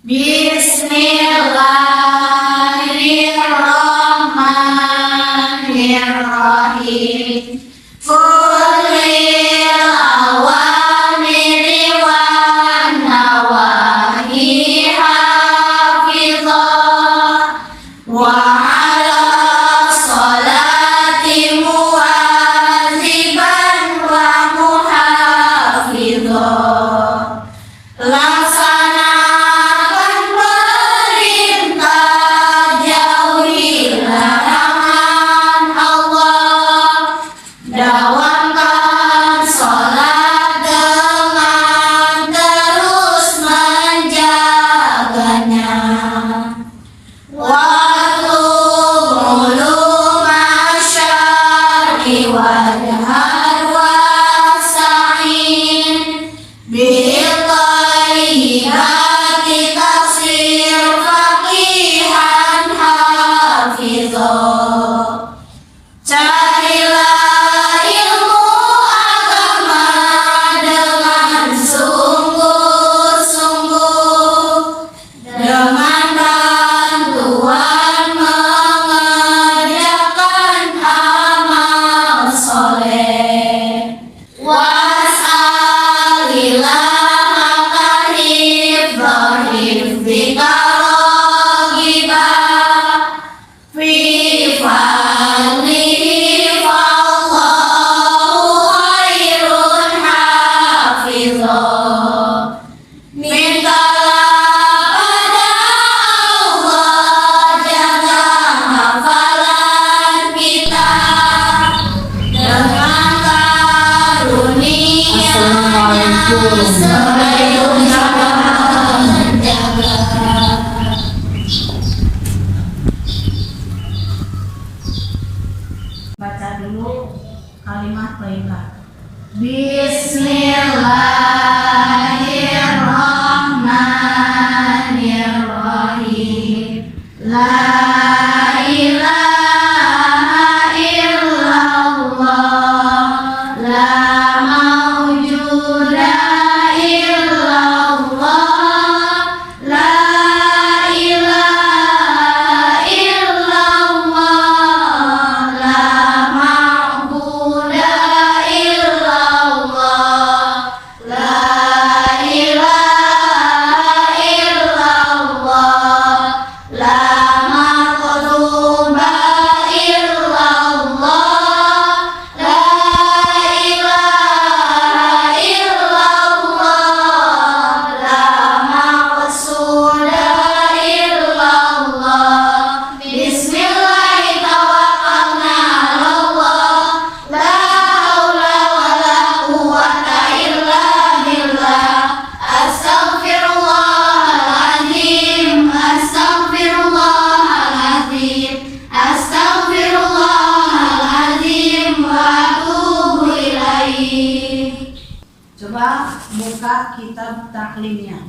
Bismillahirrahmanirrahim. Kulil awamiri wan nawahi hafizah wa ala salati muwaziban wa muhafizah. Laksanakan perintah, jauhi larangan Allah, dawamkan sholat dengan terus menjaganya. Watlub masyari wadhar wasa'in bilqaihati tasir faqihan hafizah. Carilah ilmu agama dengan sungguh-sungguh, dengan bantuan mengerjakan amal soleh. Was'alillah hifdzika raghibah fi fadlihi fallahu khairun hafizah. Mintalah pada Allah jaga hafalan kita dengan karunia-Nya sebelum menjaga. Baca dulu kalimat thayyibah. Bismillahirrahmanirrahim. La ilaha illallah, la mawjuda illallah, la ilaha illallah, la ma'buda illallah, la ilaha illallah, la maqluba illallah, la ilaha illallah, la maqsuda illallah. Bismillahi tawakkalna 'alallah, la haula wala quwwata illa billah. Astaghfirullahaladzim, astaghfirullahaladzim, astaghfirullahaladzim wa atubu ilaih. Coba buka kitab taklimnya.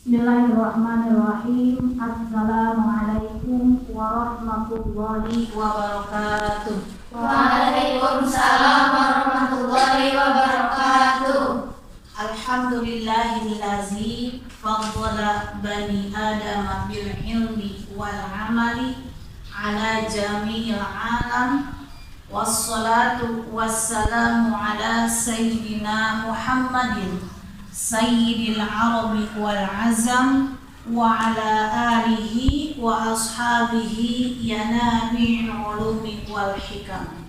Bismillahirrahmanirrahim. Assalamualaikum warahmatullahi wabarakatuh. Waalaikumsalam warahmatullahi wabarakatuh. Alhamdulillahillazi faddala bani adama bil ilmi wal amali ala jami'il alam. Wassalatu wassalamu ala sayyidina Muhammadin sayyidil arabi wal azam wa ala alihi wa ashabihi ya nabi'il ulumi wal hikam.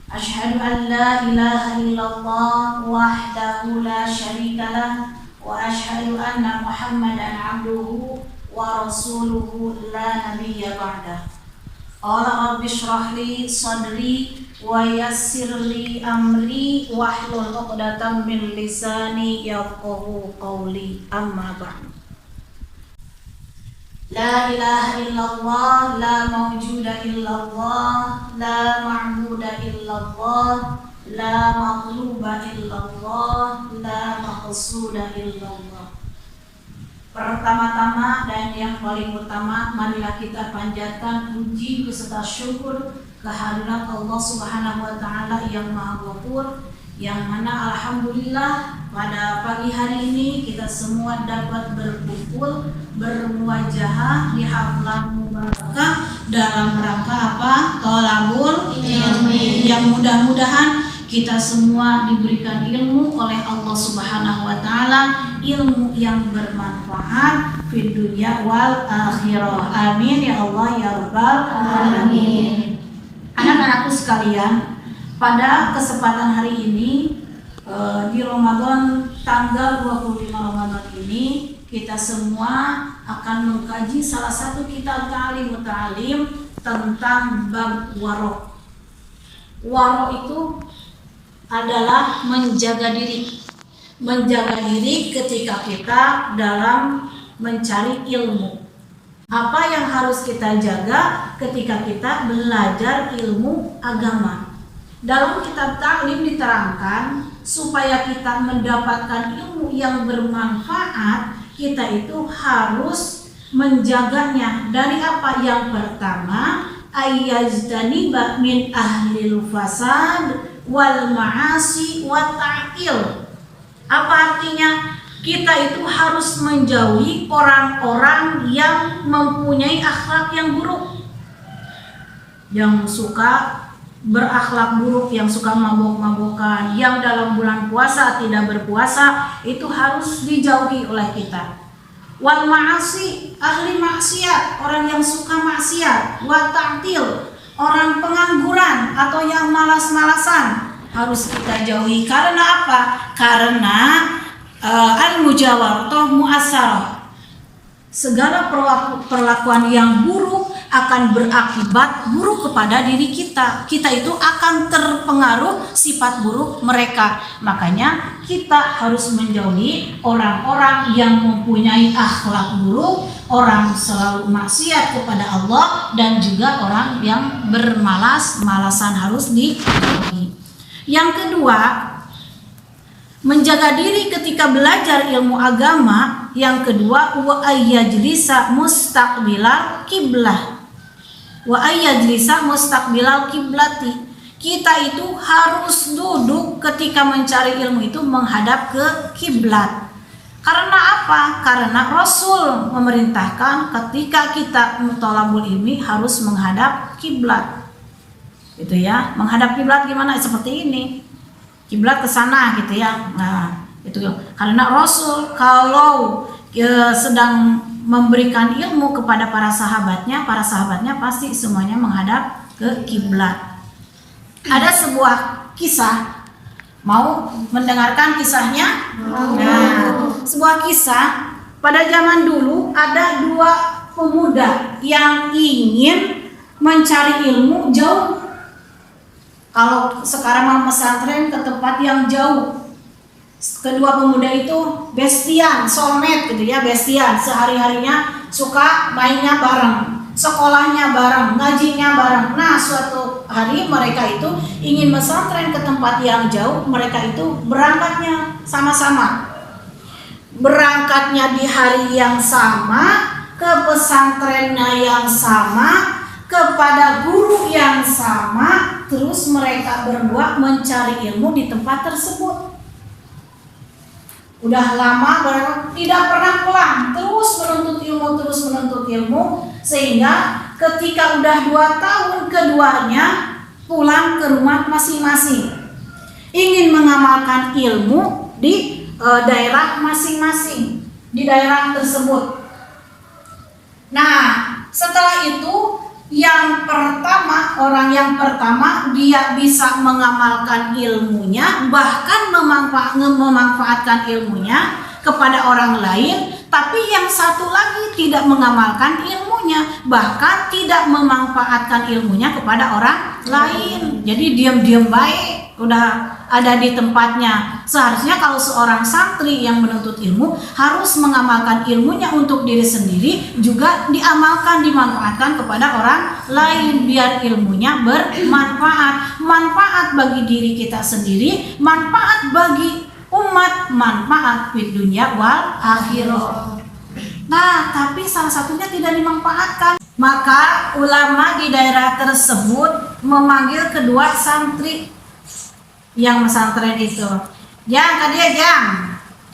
Ashhadu an la ilaha illallah wahdahu la syarika lah wa ashhadu anna Muhammadan abduhu wa rasuluhu la nabiyya ba'dah. Qala rabbi shrah li sadri wa yassir li amri wahlul 'uqdatam min lisani yafqahu qawli. Amma ba'd. La ilaha illallah, la mawjuda illallah, la ma'buda illallah, la maghluba illallah, la maqsuda illallah. Pertama-tama dan yang paling utama, marilah kita panjatkan puji beserta syukur kehadirat Allah Subhanahu wa taala yang Maha Ghafur, yang mana alhamdulillah pada pagi hari ini kita semua dapat berkumpul bermuajahah di haflah mubarakah dalam rangka apa? Thalabul ilmi. Yang mudah-mudahan kita semua diberikan ilmu oleh Allah Subhanahu wa taala, ilmu yang bermanfaat di dunia wal akhirah. Amin ya Allah ya rabbal alamin. Anak-anakku sekalian, pada kesempatan hari ini di Ramadan tanggal 25 Ramadan ini kita semua akan mengkaji salah satu kitab ta'lim tentang bab waro. Waro itu adalah menjaga diri ketika kita dalam mencari ilmu. Apa yang harus kita jaga ketika kita belajar ilmu agama? Dalam kitab ta'lim diterangkan supaya kita mendapatkan ilmu yang bermanfaat, kita itu harus menjaganya dari apa? Yang pertama, ayyajtaniba min ahlil fasad wal ma'asi wa ta'il. Apa artinya? Kita itu harus menjauhi orang-orang yang mempunyai akhlak yang buruk, yang suka berakhlak buruk, yang suka mabok-mabokan, yang dalam bulan puasa tidak berpuasa, itu harus dijauhi oleh kita. Wal ma'asi, ahli maksiat, orang yang suka maksiat. Wa ta'til, orang pengangguran atau yang malas-malasan, harus kita jauhi. Karena apa? Karena al-mujawarah mu'assarah, segala perlakuan yang buruk akan berakibat buruk kepada diri kita. Kita itu akan terpengaruh sifat buruk mereka. Makanya kita harus menjauhi orang-orang yang mempunyai akhlak buruk, orang selalu maksiat kepada Allah, dan juga orang yang bermalas-malasan harus dijauhi. Yang kedua, menjaga diri ketika belajar ilmu agama. Yang kedua, wa ayyajlisa mustaqbilal kiblah. Wa ayyajlisa mustaqbilal kiblati. Kita itu harus duduk ketika mencari ilmu itu menghadap ke kiblat. Karena apa? Karena Rasul memerintahkan ketika kita thalabul ilmi harus menghadap kiblat. Itu ya, menghadap kiblat gimana? Seperti ini. Kiblat ke sana gitu ya. Nah, itu karena Rasul kalau sedang memberikan ilmu kepada para sahabatnya pasti semuanya menghadap ke kiblat. Ada sebuah kisah, mau mendengarkan kisahnya? Nah, sebuah kisah pada zaman dulu ada dua pemuda yang ingin mencari ilmu jauh. Kalau sekarang mau pesantren ke tempat yang jauh. Kedua pemuda itu bestian, soulmate gitu ya, bestian. Sehari-harinya suka mainnya bareng, sekolahnya bareng, ngajinya bareng. Nah, suatu hari mereka itu ingin pesantren ke tempat yang jauh. Mereka itu berangkatnya sama-sama. Berangkatnya di hari yang sama, ke pesantrennya yang sama, kepada guru yang sama, terus mereka berdua mencari ilmu di tempat tersebut. Udah lama mereka tidak pernah pulang, terus menuntut ilmu, sehingga ketika udah 2 tahun keduanya pulang ke rumah masing-masing, ingin mengamalkan ilmu di daerah masing-masing, di daerah tersebut. Nah, setelah itu orang yang pertama dia bisa mengamalkan ilmunya, bahkan memanfaatkan ilmunya kepada orang lain, tapi yang satu lagi tidak mengamalkan ilmunya, bahkan tidak memanfaatkan ilmunya kepada orang lain. Jadi diam-diam baik, udah ada di tempatnya. Seharusnya kalau seorang santri yang menuntut ilmu harus mengamalkan ilmunya untuk diri sendiri, juga dimanfaatkan kepada orang lain biar ilmunya bermanfaat. Manfaat bagi diri kita sendiri, manfaat bagi umat, manfaat di dunia wal akhirah. Nah, tapi salah satunya tidak dimanfaatkan. Maka ulama di daerah tersebut memanggil kedua santri yang pesantren itu. Jang, kadia Jang.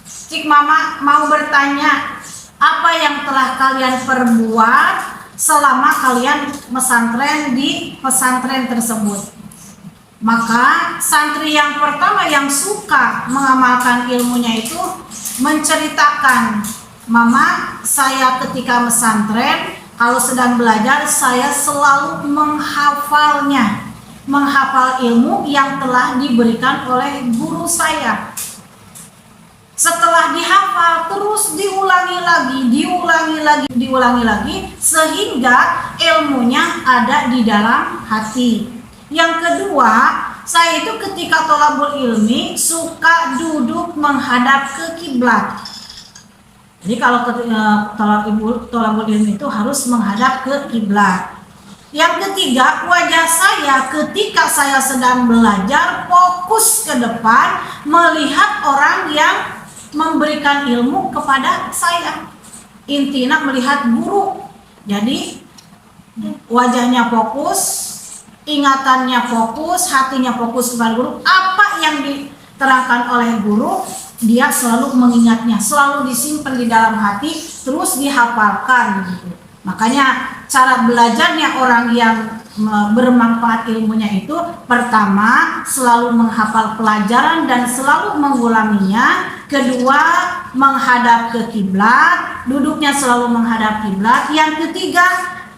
Cik mama mau bertanya, apa yang telah kalian perbuat selama kalian pesantren di pesantren tersebut? Maka santri yang pertama yang suka mengamalkan ilmunya itu menceritakan, Mama, saya ketika pesantren kalau sedang belajar saya selalu menghafalnya, menghafal ilmu yang telah diberikan oleh guru saya. Setelah dihafal terus diulangi lagi sehingga ilmunya ada di dalam hati. Yang kedua, saya itu ketika tholabul ilmi suka duduk menghadap ke kiblat. Jadi kalau tholabul ilmi itu harus menghadap ke kiblat. Yang ketiga, wajah saya ketika saya sedang belajar fokus ke depan melihat orang yang memberikan ilmu kepada saya. Intinya melihat guru. Jadi wajahnya fokus, ingatannya fokus, hatinya fokus kepada guru. Apa yang diterangkan oleh guru, dia selalu mengingatnya, selalu disimpan di dalam hati, terus dihafalkan gitu. Makanya cara belajarnya orang yang bermanfaat ilmunya itu, pertama selalu menghafal pelajaran dan selalu mengulanginya. Kedua, menghadap ke kiblat, duduknya selalu menghadap kiblat. Yang ketiga,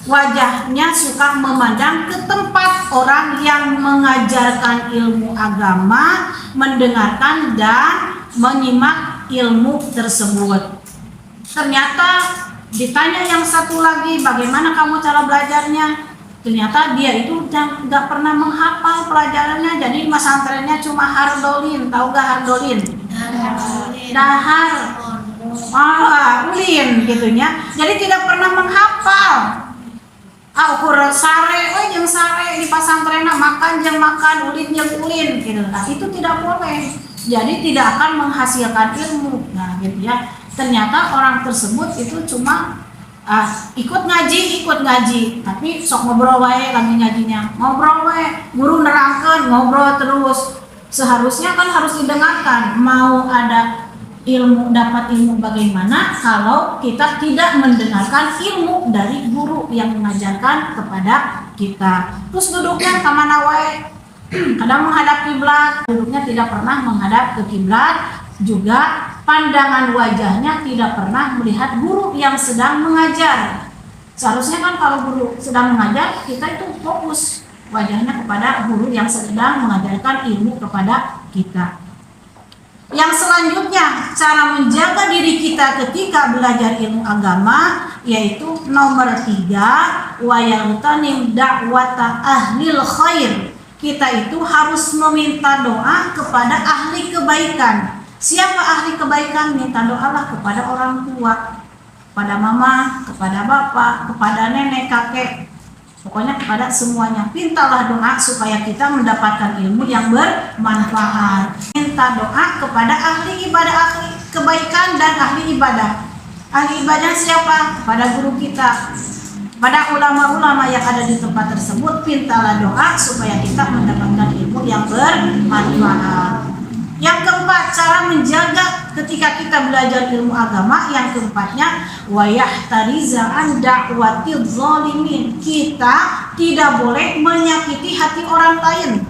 wajahnya suka memandang ke tempat orang yang mengajarkan ilmu agama, mendengarkan dan menyimak ilmu tersebut. Ternyata ditanya yang satu lagi, bagaimana kamu cara belajarnya? Ternyata dia itu nggak pernah menghafal pelajarannya, jadi pesantrennya cuma hardolin. Tahu gak hardolin? Dahar, ulin gitunya. Jadi tidak pernah menghafal. Ukur sare, jeung sare di pesantren makan jeung makan, ulin jeung ulin gitu. Nah, itu tidak boleh. Jadi tidak akan menghasilkan ilmu. Nah, gitu ya. Ternyata orang tersebut itu cuma ikut ngaji, tapi sok ngobrol wae lagi ngajinya. Ngobrol wae, guru nerangkeun, ngobrol terus. Seharusnya kan harus didengarkan. Mau ada ilmu, dapat ilmu bagaimana kalau kita tidak mendengarkan ilmu dari guru yang mengajarkan kepada kita. Terus duduknya kemana wae? Kadang menghadap kiblat, duduknya tidak pernah menghadap ke kiblat. Juga pandangan wajahnya tidak pernah melihat guru yang sedang mengajar. Seharusnya kan kalau guru sedang mengajar, kita itu fokus wajahnya kepada guru yang sedang mengajarkan ilmu kepada kita. Yang selanjutnya, cara menjaga diri kita ketika belajar ilmu agama, yaitu nomor 3, wa yaltanim da'wata ahlil khair. Kita itu harus meminta doa kepada ahli kebaikan. Siapa ahli kebaikan? Minta doalah kepada orang tua, kepada mama, kepada bapak, kepada nenek, kakek, pokoknya kepada semuanya. Mintalah doa supaya kita mendapatkan ilmu yang bermanfaat. Minta doa kepada ahli ibadah, ahli kebaikan dan ahli ibadah. Ahli ibadah siapa? Kepada guru kita, pada ulama-ulama yang ada di tempat tersebut. Mintalah doa supaya kita mendapatkan ilmu yang bermanfaat. Yang keempat, cara menjaga ketika kita belajar ilmu agama. Yang keempatnya, wa yahtariza an da'watil zalimin. Kita tidak boleh menyakiti hati orang lain.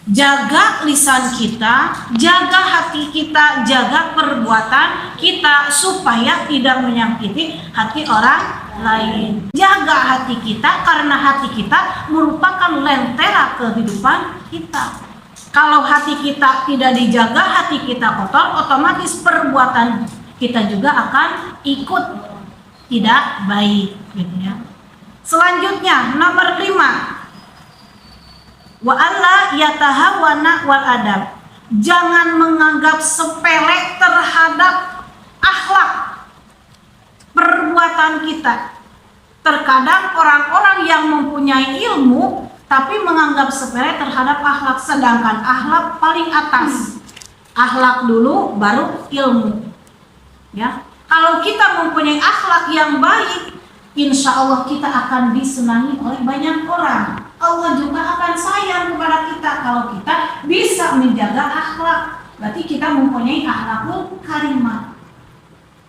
Jaga lisan kita, jaga hati kita, jaga perbuatan kita supaya tidak menyakiti hati orang lain. Jaga hati kita karena hati kita merupakan lentera kehidupan kita. Kalau hati kita tidak dijaga, hati kita kotor, otomatis perbuatan kita juga akan ikut tidak baik, gitu ya. Selanjutnya, nomor 5, wa alla yatahawana wal adab. Jangan menganggap sepele terhadap akhlak perbuatan kita. Terkadang orang-orang yang mempunyai ilmu tapi menganggap sepele terhadap akhlak, sedangkan akhlak paling atas. Akhlak dulu baru ilmu. Ya. Kalau kita mempunyai akhlak yang baik, insya Allah kita akan disenangi oleh banyak orang. Allah juga akan sayang kepada kita kalau kita bisa menjaga akhlak. Berarti kita mempunyai akhlakul karimah.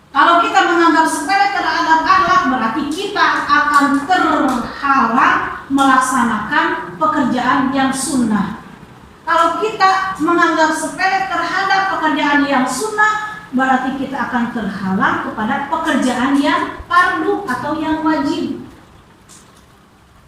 Kalau kita menganggap sepele terhadap akhlak, berarti kita akan terhalang melaksanakan pekerjaan yang sunnah. Kalau kita menganggap sepele terhadap pekerjaan yang sunnah, berarti kita akan terhalang kepada pekerjaan yang fardu atau yang wajib.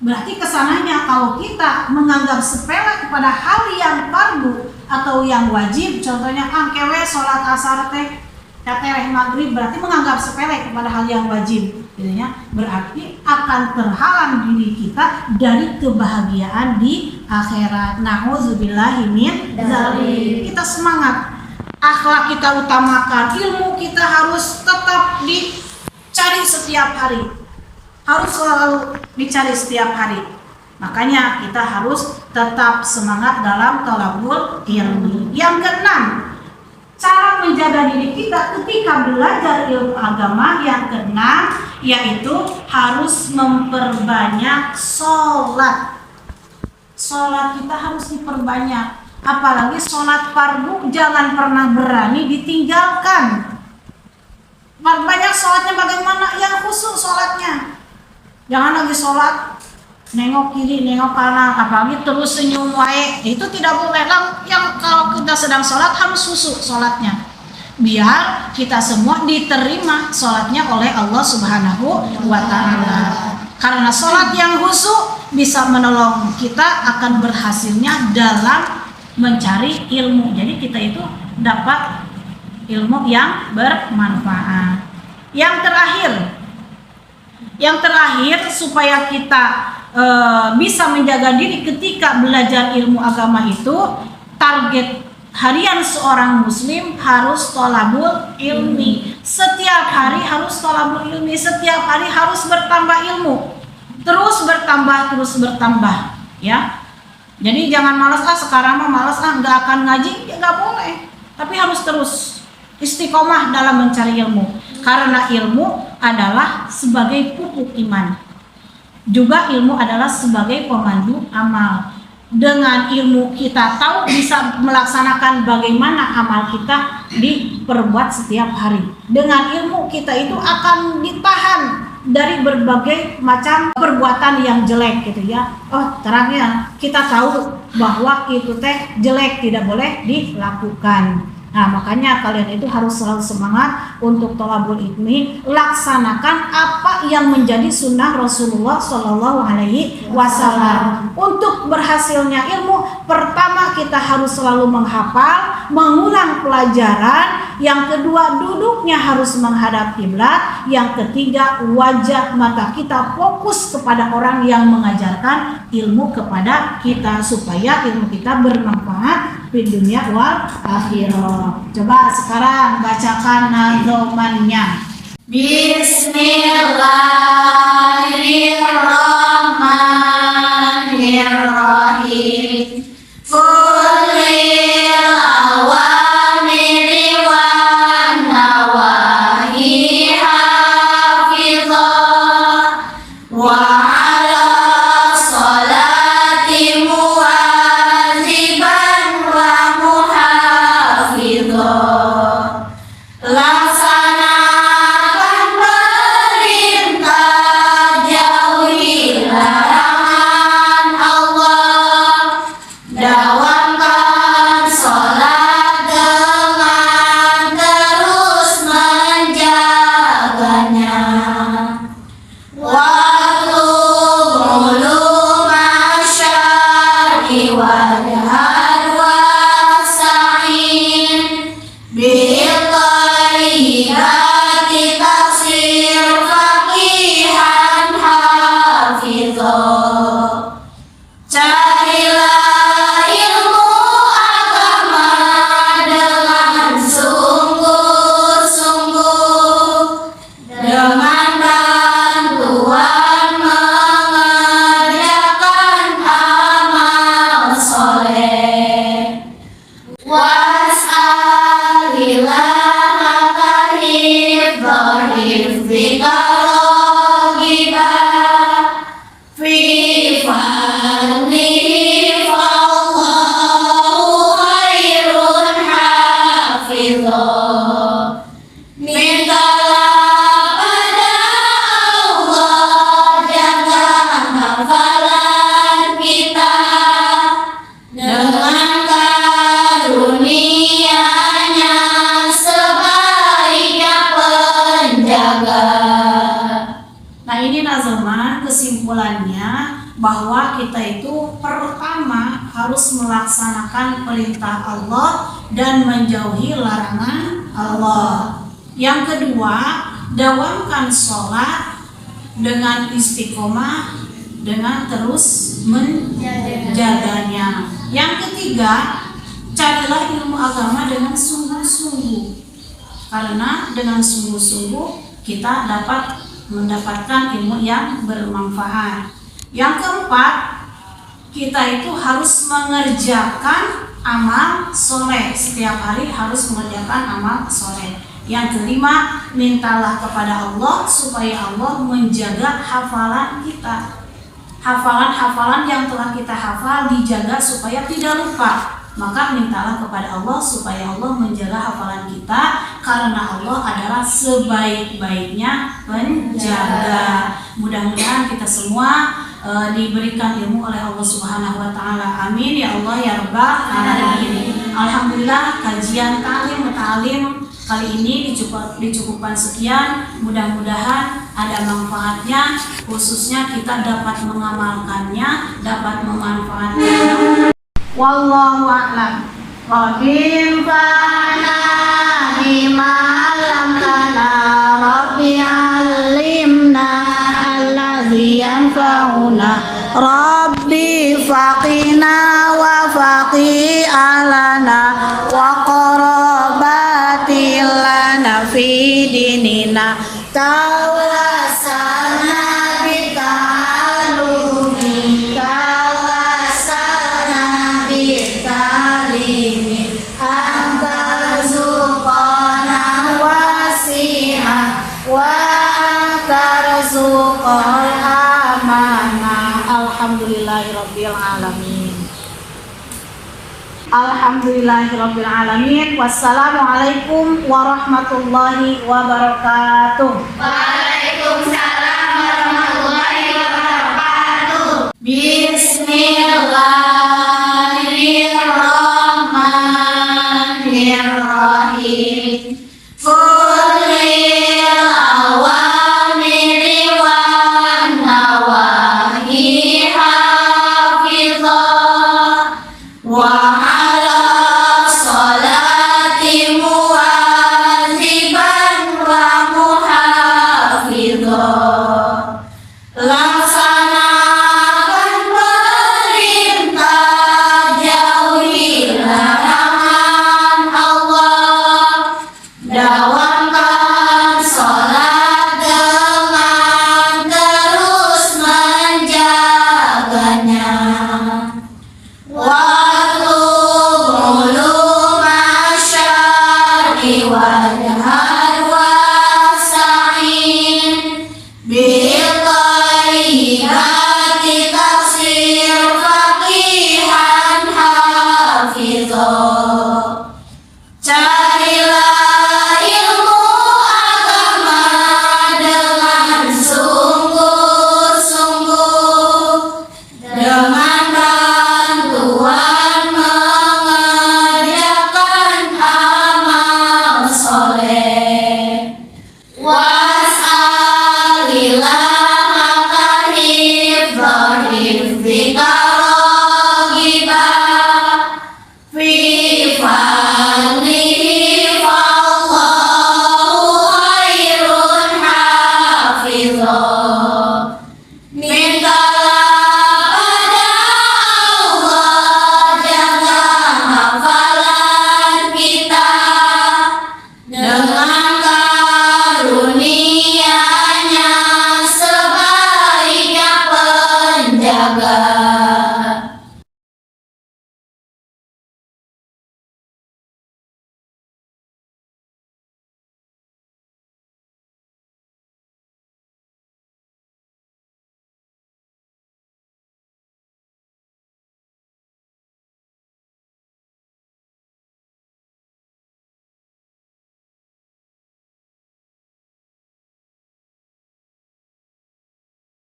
Berarti kesananya kalau kita menganggap sepele kepada hal yang fardu atau yang wajib, contohnya angkewe sholat asar teh katereh maghrib, berarti menganggap sepele kepada hal yang wajib, gitu ya. Berarti akan terhalang diri kita dari kebahagiaan di akhirat. Nauzubillahi min dzalik. Kita semangat, akhlak kita utamakan, ilmu kita harus tetap dicari setiap hari, harus selalu dicari setiap hari. Makanya kita harus tetap semangat dalam thalabul ilmi. Yang keenam, cara menjaga diri kita ketika belajar ilmu agama, yang keenam yaitu harus memperbanyak sholat. Sholat kita harus diperbanyak, apalagi sholat fardu jangan pernah berani ditinggalkan. Banyak sholatnya bagaimana? Yang khusyuk sholatnya. Jangan lagi sholat nengok kiri, nengok kanan, apalagi terus senyum wae. Itu tidak boleh. Yang kalau kita sedang sholat harus khusyuk sholatnya, biar kita semua diterima sholatnya oleh Allah Subhanahu wa Ta'ala. Karena sholat yang khusyuk bisa menolong kita akan berhasilnya dalam mencari ilmu. Jadi kita itu dapat ilmu yang bermanfaat. Yang terakhir supaya kita bisa menjaga diri ketika belajar ilmu agama itu, target harian seorang muslim harus thalabul ilmi. Setiap hari harus thalabul ilmi, setiap hari harus bertambah ilmu, terus bertambah ya. Jadi jangan malas, sekarang mah malas, nggak akan ngaji, ya nggak boleh. Tapi harus terus istiqomah dalam mencari ilmu, karena ilmu adalah sebagai pupuk iman. Juga ilmu adalah sebagai pemandu amal. Dengan ilmu kita tahu bisa melaksanakan bagaimana amal kita diperbuat setiap hari. Dengan ilmu kita itu akan ditahan dari berbagai macam perbuatan yang jelek, gitu ya. Oh, terangnya kita tahu bahwa itu teh jelek, tidak boleh dilakukan. Nah, makanya kalian itu harus selalu semangat untuk thalabul ilmi, laksanakan apa yang menjadi sunnah Rasulullah Shallallahu Alaihi Wasallam. Untuk berhasilnya ilmu, pertama kita harus selalu menghafal, mengulang pelajaran. Yang kedua, duduknya harus menghadap kiblat. Yang ketiga, wajah mata kita fokus kepada orang yang mengajarkan ilmu kepada kita, supaya ilmu kita bermanfaat di dunia wal akhirah. Coba sekarang bacakan nazomannya. Bismillahirrahmanirrahim. Kulil awamiri wan nawahi hafizah wa ala salati muwaziban wa muhafizah. Laksanakan perintah, jauhi larangan Allah. fadlihi fallahu khairun hafizah. Mintalah pada Allah jaga hafalan kita dengan karunia-Nya sebaiknya penjaga. Nah ini nazaman kesimpulannya bahwa kita itu pertama harus melaksanakan perintah Allah dan menjauhi larangan Allah. Yang kedua, dawamkan sholat dengan istiqomah dengan terus menjaganya. Yang ketiga, carilah ilmu agama dengan sungguh-sungguh, karena dengan sungguh-sungguh kita dapat mendapatkan ilmu yang bermanfaat. Yang keempat, kita itu harus mengerjakan amal soleh, setiap hari harus mengerjakan amal soleh. Yang kelima, mintalah kepada Allah supaya Allah menjaga hafalan kita. Hafalan-hafalan yang telah kita hafal dijaga supaya tidak lupa. Maka mintalah kepada Allah supaya Allah menjaga hafalan kita, karena Allah adalah sebaik-baiknya penjaga. Mudah-mudahan kita semua diberikan ilmu oleh Allah Subhanahu wa taala. Amin ya Allah ya rabbal alamin. Alhamdulillah, kajian ta'lim kali ini dicukupkan sekian. Mudah-mudahan ada manfaatnya, khususnya kita dapat mengamalkannya, dapat memanfaatkannya. Wallahu a'lam. Rabbil fana bima 'allamtana, Rabbi 'allimna alladzi yanfa'una, Rabbi faqina wa faqi alana wa qarabati lana fi dinina, tawassalna bita'alumi, tawassalna bitalimi, antarzuqana wasi'ah wa antarzuqal amanah. Alhamdulillahirabbil alamin. Alhamdulillahirabbil alamin. Wassalamualaikum warahmatullahi wabarakatuh. Waalaikumsalam warahmatullahi wabarakatuh. Bismillah.